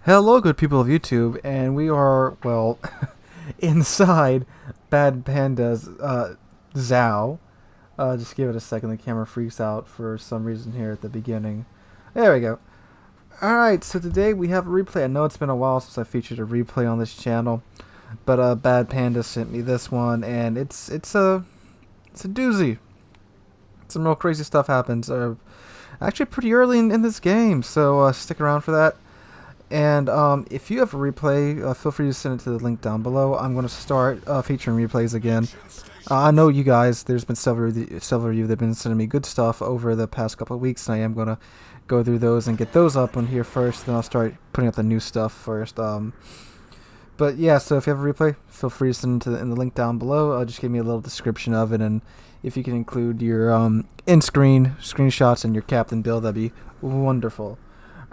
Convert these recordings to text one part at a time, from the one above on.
Hello, good people of YouTube, and we are, well, inside Bad Panda's Zao. Just give it a second, the camera freaks out for some reason here at the beginning. There we go. Alright, so today we have a replay. I know it's been a while since I featured a replay on this channel, but Bad Panda sent me this one, and it's a doozy. Some real crazy stuff happens, actually pretty early in this game, so stick around for that. And if you have a replay, feel free to send it to the link down below. I'm going to start featuring replays again. I know you guys, there's been several of you that have been sending me good stuff over the past couple of weeks, and I am going to go through those and get those up on here first, then I'll start putting up the new stuff first. But yeah, so if you have a replay, feel free to send it in the link down below. Just give me a little description of it, and if you can include your in-screen screenshots and your captain build, that'd be wonderful.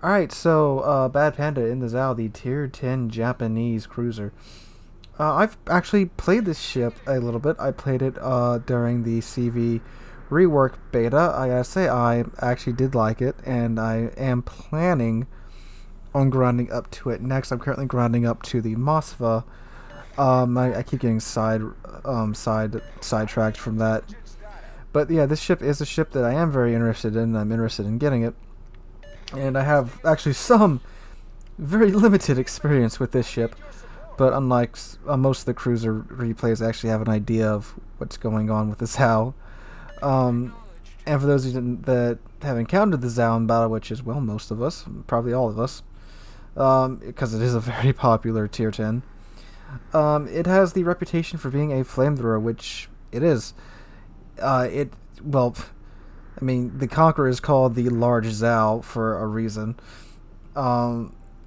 Alright, so Bad Panda in the Zao, the Tier 10 Japanese cruiser. I've actually played this ship a little bit. I played it during the CV rework beta. I gotta say, I actually did like it, and I am planning on grinding up to it next. I'm currently grinding up to the Moskva. I keep getting sidetracked from that. But yeah, this ship is a ship that I am very interested in. I'm interested in getting it. And I have actually some very limited experience with this ship, but unlike most of the cruiser replays, I actually have an idea of what's going on with the Zao. And for those that have encountered the Zao in battle, which is, well, most of us, probably all of us, because it is a very popular tier 10, it has the reputation for being a flamethrower, which it is. Well, I mean, the Conqueror is called the Large Zao for a reason.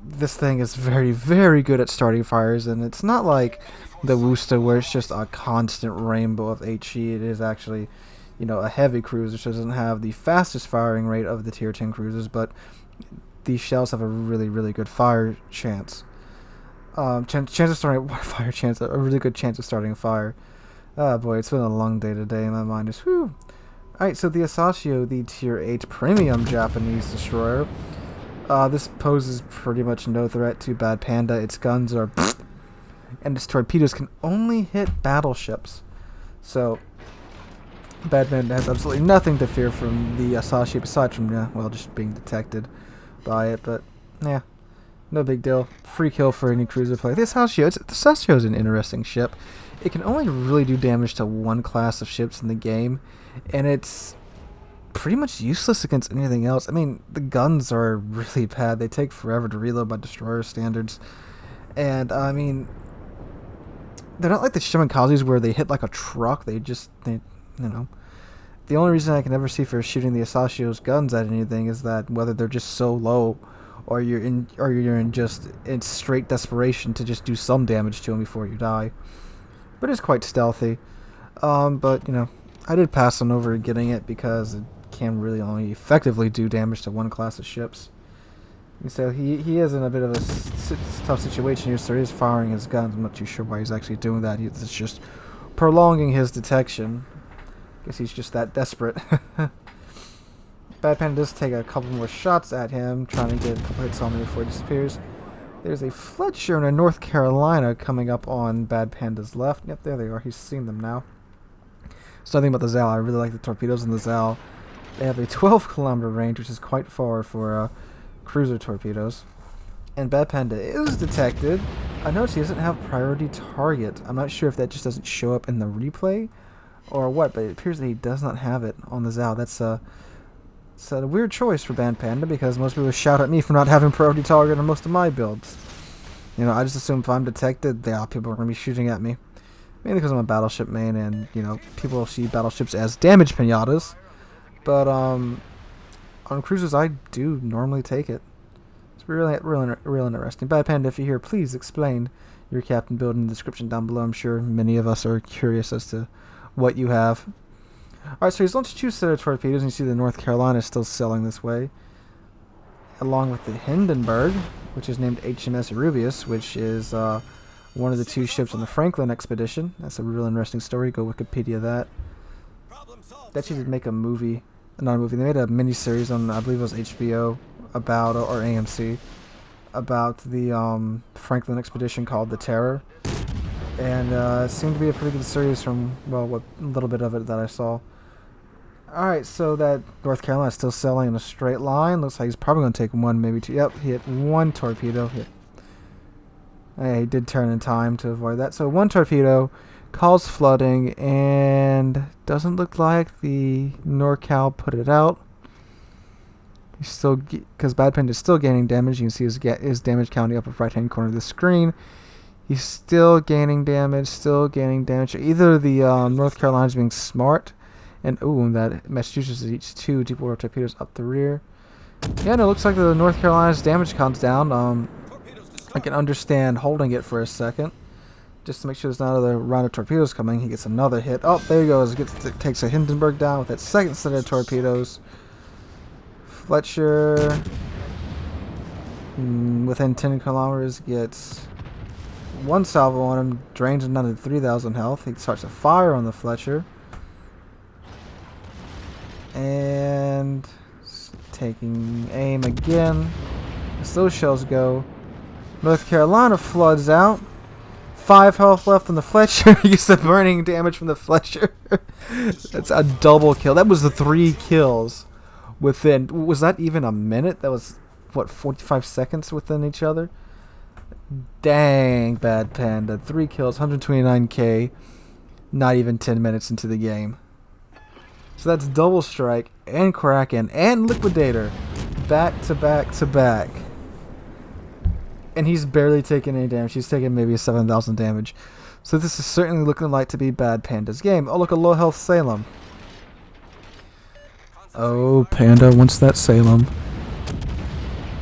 This thing is very, very good at starting fires, and it's not like the Wusta where it's just a constant rainbow of HE. It is actually, a heavy cruiser, which doesn't have the fastest firing rate of the tier 10 cruisers, but these shells have a really, really good fire chance. Chance of starting a fire chance, a really good chance of starting a fire. Oh boy, it's been a long day today, and my mind is whew. Alright, so the Asashio, the Tier 8 Premium Japanese Destroyer. This poses pretty much no threat to Bad Panda. Its guns are and its torpedoes can only hit battleships. So, Bad Panda has absolutely nothing to fear from the Asashio, aside from, well, just being detected by it. But, yeah, no big deal. Free kill for any cruiser player. The Asashio is an interesting ship. It can only really do damage to one class of ships in the game, and it's pretty much useless against anything else. I mean, the guns are really bad. They take forever to reload by destroyer standards. And, I mean, they're not like the Shimikazes where they hit like a truck. The only reason I can ever see for shooting the Asashio's guns at anything is that whether they're just so low, or you're in straight desperation to just do some damage to them before you die. But it's quite stealthy. But, I did pass on over getting it because it can really only effectively do damage to one class of ships. And so he is in a bit of a tough situation here, so he is firing his guns. I'm not too sure why he's actually doing that. It's just prolonging his detection. Guess he's just that desperate. Bad Panda does take a couple more shots at him, trying to get a couple hits on him before he disappears. There's a Fletcher and a North Carolina coming up on Bad Panda's left. Yep, there they are. He's seen them now. So nothing about the Zao. I really like the torpedoes in the Zao. They have a 12-kilometer range, which is quite far for cruiser torpedoes. And Bad Panda is detected. I notice he doesn't have priority target. I'm not sure if that just doesn't show up in the replay or what, but it appears that he does not have it on the Zao. That's it's a weird choice for Bad Panda, because most people shout at me for not having priority target on most of my builds. I just assume if I'm detected, people are going to be shooting at me. Mainly because I'm a battleship main, and, people see battleships as damage pinatas. But, on cruisers, I do normally take it. It's real interesting. Bad Panda, if you're here, please explain your captain build in the description down below. I'm sure many of us are curious as to what you have. Alright, so he's launched 2 set of torpedoes, and you see the North Carolina is still sailing this way. Along with the Hindenburg, which is named HMS Rubius, which is one of the 2 ships on the Franklin expedition. That's a real interesting story. Go Wikipedia that. They actually did make a movie. Not a movie. They made a miniseries on, I believe it was HBO, about, or AMC, about the Franklin expedition called the Terror. And it seemed to be a pretty good series from, well, what little bit of it that I saw. Alright, so that North Carolina is still sailing in a straight line. Looks like he's probably going to take one, maybe two. Yep, he hit one torpedo. Hey, he did turn in time to avoid that. So one torpedo, cause flooding, and doesn't look like the NorCal put it out. He's still, because Bad Panda is still gaining damage. You can see his damage counting up at the right-hand corner of the screen. He's still gaining damage, Either the North Carolina's being smart, and that Massachusetts is each 2 deep water torpedoes up the rear. Yeah, no, it looks like the North Carolina's damage comes down. I can understand holding it for a second, just to make sure there's not another round of torpedoes coming. He gets another hit. Oh, there he goes. Takes a Hindenburg down with that second set of torpedoes. Fletcher, within 10 kilometers, gets one salvo on him, drains another 3,000 health. He starts a fire on the Fletcher. And taking aim again. As those shells go, North Carolina floods out. 5 health left on the Fletcher. He gets the burning damage from the Fletcher. That's a double kill. That was the 3 kills within. Was that even a minute? That was, what, 45 seconds within each other? Dang, Bad Panda. 3 kills, 129k. Not even 10 minutes into the game. So that's Double Strike and Kraken and Liquidator. Back to back to back. And he's barely taking any damage. He's taking maybe 7,000 damage. So this is certainly looking like to be Bad Panda's game. Oh, look, a low health Salem. Oh, Panda wants that Salem.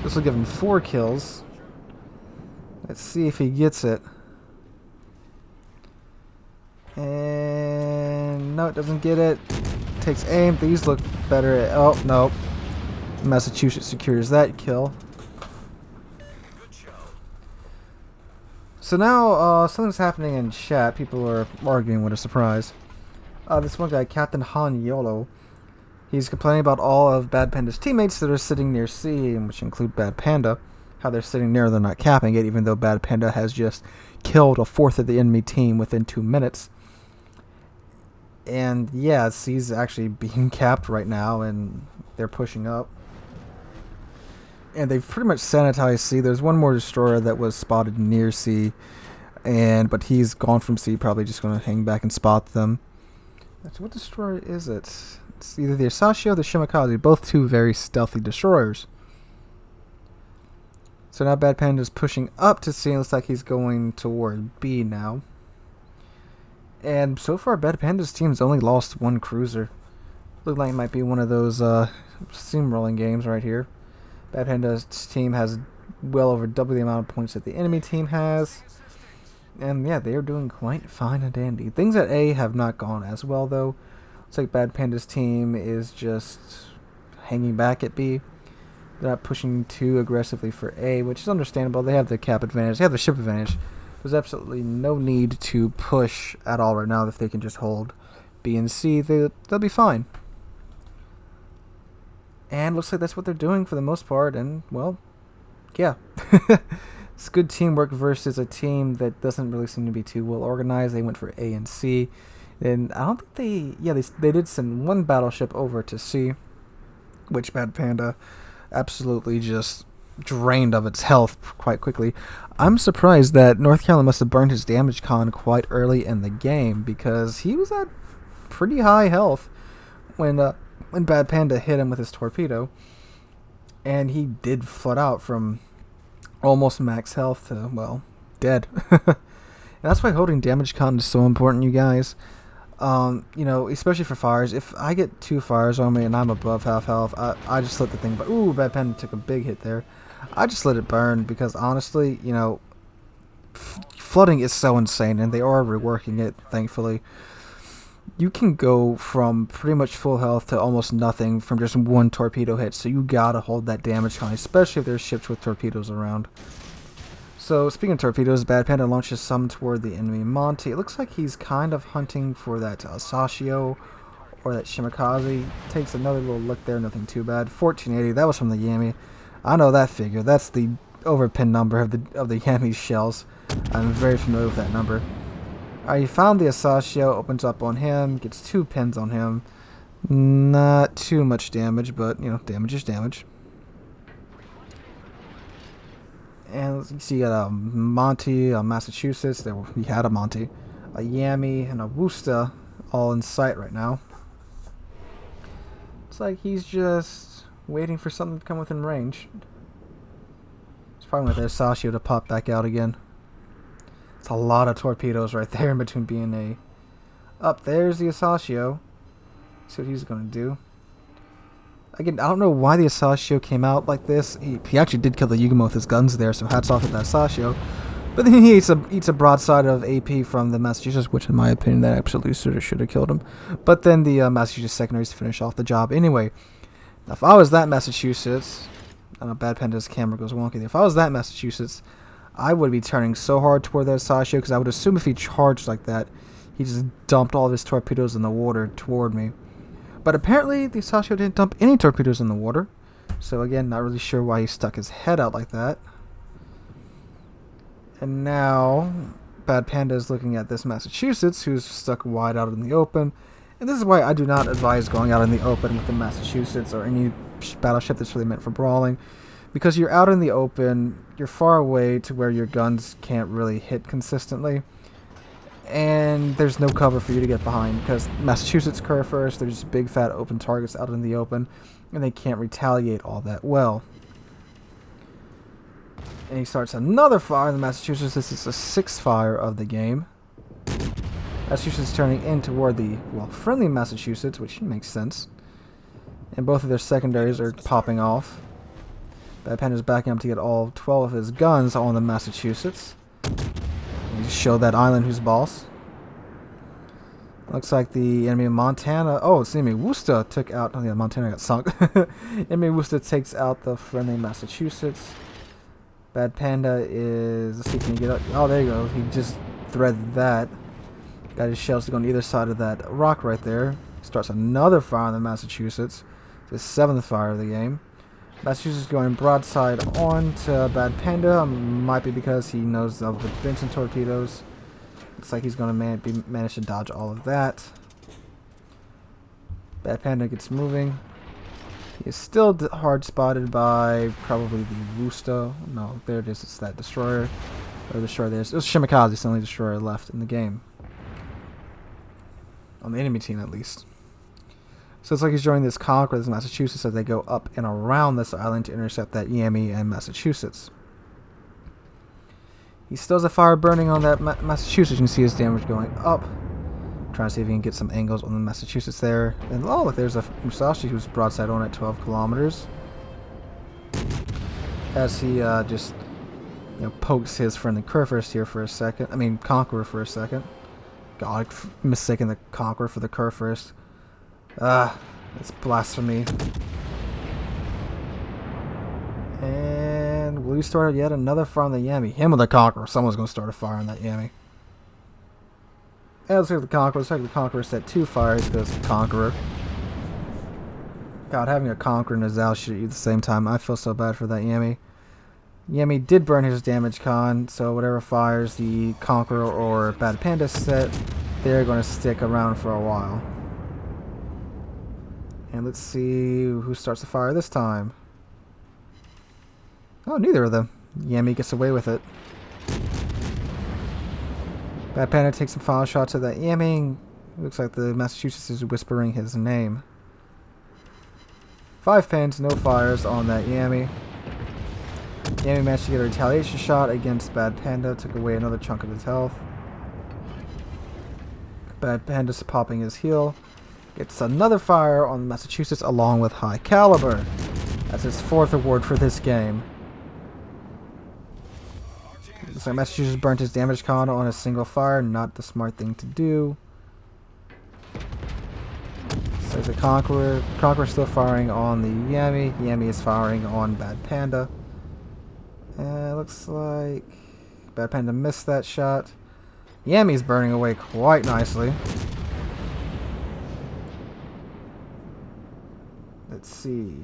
This will give him 4 kills. Let's see if he gets it. And no, it doesn't get it. Takes aim. These look better. Oh, no. Massachusetts secures that kill. So now, something's happening in chat. People are arguing. What a surprise. This one guy, Captain Han Yolo, he's complaining about all of Bad Panda's teammates that are sitting near C, which include Bad Panda. How they're sitting near, they're not capping it, even though Bad Panda has just killed a fourth of the enemy team within 2 minutes. And yeah, C's actually being capped right now, and they're pushing up. And they've pretty much sanitized C. There's one more destroyer that was spotted near C, but he's gone from C, probably just going to hang back and spot them. So what destroyer is it? It's either the Asashio or the Shimakaze, both 2 very stealthy destroyers. So now Bad Panda's pushing up to C, and looks like he's going toward B now. And so far, Bad Panda's team's only lost 1 cruiser. Looks like it might be one of those steamrolling games right here. Bad Panda's team has well over double the amount of points that the enemy team has. And yeah, they are doing quite fine and dandy. Things at A have not gone as well, though. Looks like Bad Panda's team is just hanging back at B. They're not pushing too aggressively for A, which is understandable. They have the cap advantage. They have the ship advantage. There's absolutely no need to push at all right now. If they can just hold B and C, they'll be fine. And looks like that's what they're doing for the most part. And, well, yeah. It's good teamwork versus a team that doesn't really seem to be too well organized. They went for A and C. And I don't think they did send 1 battleship over to C, which Bad Panda absolutely just drained of its health quite quickly. I'm surprised that North Carolina must have burned his damage con quite early in the game, because he was at pretty high health when Bad Panda hit him with his torpedo, and he did flood out from almost max health to, well, dead. And that's why holding damage con is so important, you guys. You know, especially for fires. If I get 2 fires on me and I'm above half health, I just let the thing burn. Ooh, Bad Panda took a big hit there. I just let it burn because, honestly, you know, flooding is so insane, and they are reworking it, thankfully. You can go from pretty much full health to almost nothing from just 1 torpedo hit, so you gotta hold that damage con, especially if there's ships with torpedoes around. So, speaking of torpedoes, Bad Panda launches some toward the enemy Monty. It looks like he's kind of hunting for that Asashio or that Shimakaze. Takes another little look there, nothing too bad. 1480, that was from the Yami. I know that figure. That's the overpin number of the Yami's shells. I'm very familiar with that number. Alright, he found the Asashio, opens up on him, gets 2 pins on him. Not too much damage, but, you know, damage is damage. And you see you got a Monty, a Massachusetts, we had a Monty, a Yami, and a Worcester all in sight right now. It's like he's just waiting for something to come within range. It's probably with their Sashio to pop back out again. It's a lot of torpedoes right there in between B and A. Up there's the Asashio. See what he's going to do. Again, I don't know why the Asashio came out like this. He actually did kill the Yugamo with his guns there, so hats off to that Asashio. But then he eats a broadside of AP from the Massachusetts, which in my opinion, that absolutely should have killed him. But then the Massachusetts secondaries finish off the job anyway. Now, if I was that Massachusetts, I know Bad Panda's camera goes wonky. If I was that Massachusetts, I would be turning so hard toward that Asashio, because I would assume if he charged like that, he just dumped all of his torpedoes in the water toward me. But apparently, the Asashio didn't dump any torpedoes in the water. So again, not really sure why he stuck his head out like that. And now, Bad Panda is looking at this Massachusetts, who's stuck wide out in the open. And this is why I do not advise going out in the open with the Massachusetts or any battleship that's really meant for brawling. Because you're out in the open, you're far away to where your guns can't really hit consistently. And there's no cover for you to get behind, because Massachusetts curve first, they're just big fat open targets out in the open, and they can't retaliate all that well. And he starts another fire in the Massachusetts. This is the 6th fire of the game. Massachusetts turning in toward the, well, friendly Massachusetts, which makes sense. And both of their secondaries are popping off. Bad Panda's backing up to get all 12 of his guns on the Massachusetts. He showed that island who's boss. Looks like the enemy of Montana. Oh, it's the enemy Worcester took out. Oh, yeah, Montana got sunk. Enemy Worcester takes out the friendly Massachusetts. Bad Panda is. Let's see, can he get up? Oh, there you go. He just threaded that. Got his shells to go on either side of that rock right there. Starts another fire on the Massachusetts. The 7th fire of the game. Massachusetts going broadside on to Bad Panda. Might be because he knows of the Benson torpedoes. Looks like he's going to manage to dodge all of that. Bad Panda gets moving. He is still hard spotted by probably the Worcester. No, there it is. It's that destroyer. Or destroyer there. It was Shimikaze, the only destroyer left in the game. On the enemy team, at least. So it's like he's joining this conquer, this Massachusetts, as they go up and around this island to intercept that Yami and Massachusetts. He still has a fire burning on that Massachusetts. You can see his damage going up. Trying to see if he can get some angles on the Massachusetts there. And oh, look, there's a Musashi who's broadside on at 12 kilometers. As he just, you know, pokes his friendly Kurfürst here for a second. I mean, Conqueror for a second. God, mistaken the Conqueror for the Kurfürst. It's blasphemy. And will he start yet another fire on the Yami? Him or the Conqueror? Someone's going to start a fire on that Yami. Yeah, let's look at the Conqueror. Let's look at the Conqueror set 2 fires because the Conqueror. God, having a Conqueror and a Zal shoot at you at the same time. I feel so bad for that Yami. Yami did burn his damage con, so whatever fires the Conqueror or Bad Panda set, they're going to stick around for a while. And let's see who starts the fire this time. Oh, neither of them. Yami gets away with it. Bad Panda takes some final shots at that Yami. Looks like the Massachusetts is whispering his name. 5 pins, no fires on that Yami. Yami managed to get a retaliation shot against Bad Panda. Took away another chunk of his health. Bad Panda's popping his heel. Gets another fire on Massachusetts along with High Caliber. That's his 4th award for this game. Looks like Massachusetts burnt his damage con on a single fire. Not the smart thing to do. So the Conqueror. Conqueror still firing on the Yami. Yami is firing on Bad Panda. Looks like Bad Panda missed that shot. Yami's burning away quite nicely. Let's see.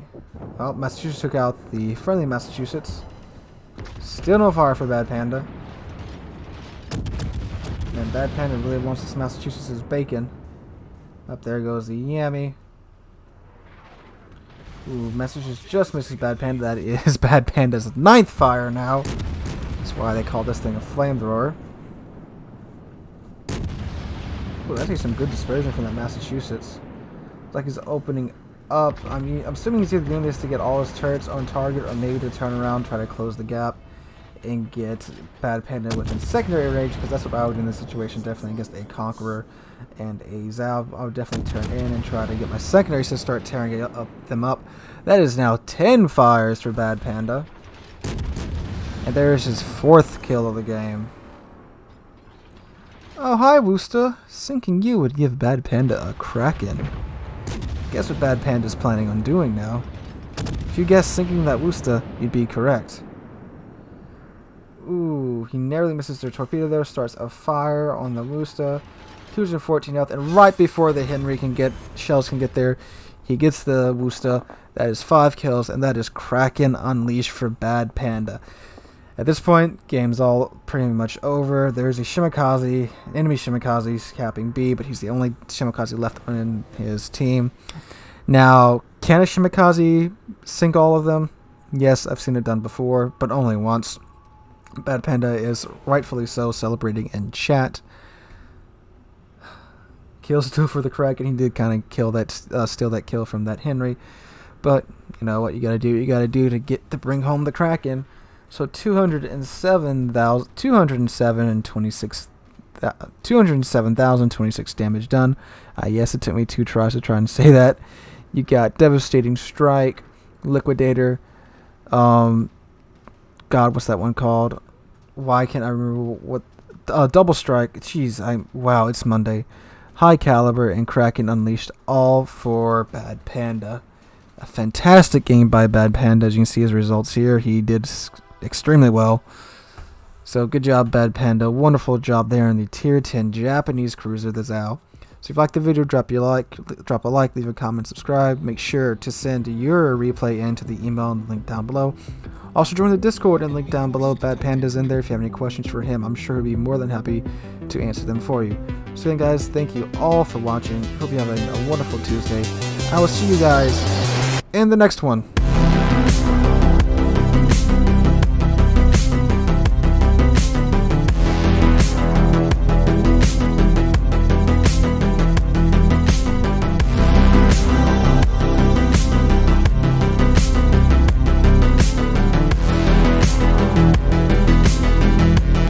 Well, Massachusetts took out the friendly Massachusetts. Still no fire for Bad Panda. And Bad Panda really wants this Massachusetts' bacon. Up there goes the Yammy. Ooh, Massachusetts just misses Bad Panda. That is Bad Panda's 9th fire now. That's why they call this thing a flamethrower. Ooh, that takes some good dispersion from that Massachusetts. It's like he's opening up. I mean, I'm assuming he's either doing this to get all his turrets on target or maybe to turn around, try to close the gap and get Bad Panda within secondary range, because that's what I would do in this situation, definitely against a Conqueror and a Zab. I would definitely turn in and try to get my secondaries to start tearing them up. That is now 10 fires for Bad Panda. And there's his 4th kill of the game. Oh, hi, Wooster. Sinking you would give Bad Panda a Kraken. Guess what Bad Panda's planning on doing now? If you guessed sinking that Wooster, you'd be correct. Ooh, he narrowly misses their torpedo there, starts a fire on the Wooster. 214 health, and right before the Henry shells can get there, he gets the Wooster. That is 5 kills, and that is Kraken Unleashed for Bad Panda. At this point, game's all pretty much over. There's a Shimikaze, enemy Shimikaze capping B, but he's the only Shimikaze left on his team. Now, can a Shimikaze sink all of them? Yes, I've seen it done before, but only once. Bad Panda is rightfully so celebrating in chat. Kills 2 for the Kraken. He did kind of kill that, steal that kill from that Henry, but you know what you gotta do? You gotta do to bring home the Kraken. So 207,026 damage done. Yes, it took me 2 tries to try and say that. You got Devastating Strike, Liquidator. God, what's that one called? Why can't I remember what? Double Strike. Jeez, wow, it's Monday. High Caliber and Kraken Unleashed, all for Bad Panda. A fantastic game by Bad Panda. As you can see his results here, he did extremely well. So good job, Bad Panda. Wonderful job there in the Tier 10 Japanese cruiser, the Zao. So if you like the video, drop a like, leave a comment, subscribe. Make sure to send your replay in to the email and the link down below. Also join the Discord and link down below. Bad Panda's in there. If you have any questions for him, I'm sure he'll be more than happy to answer them for you. So again, guys, thank you all for watching. Hope you have a wonderful Tuesday. I will see you guys in the next one.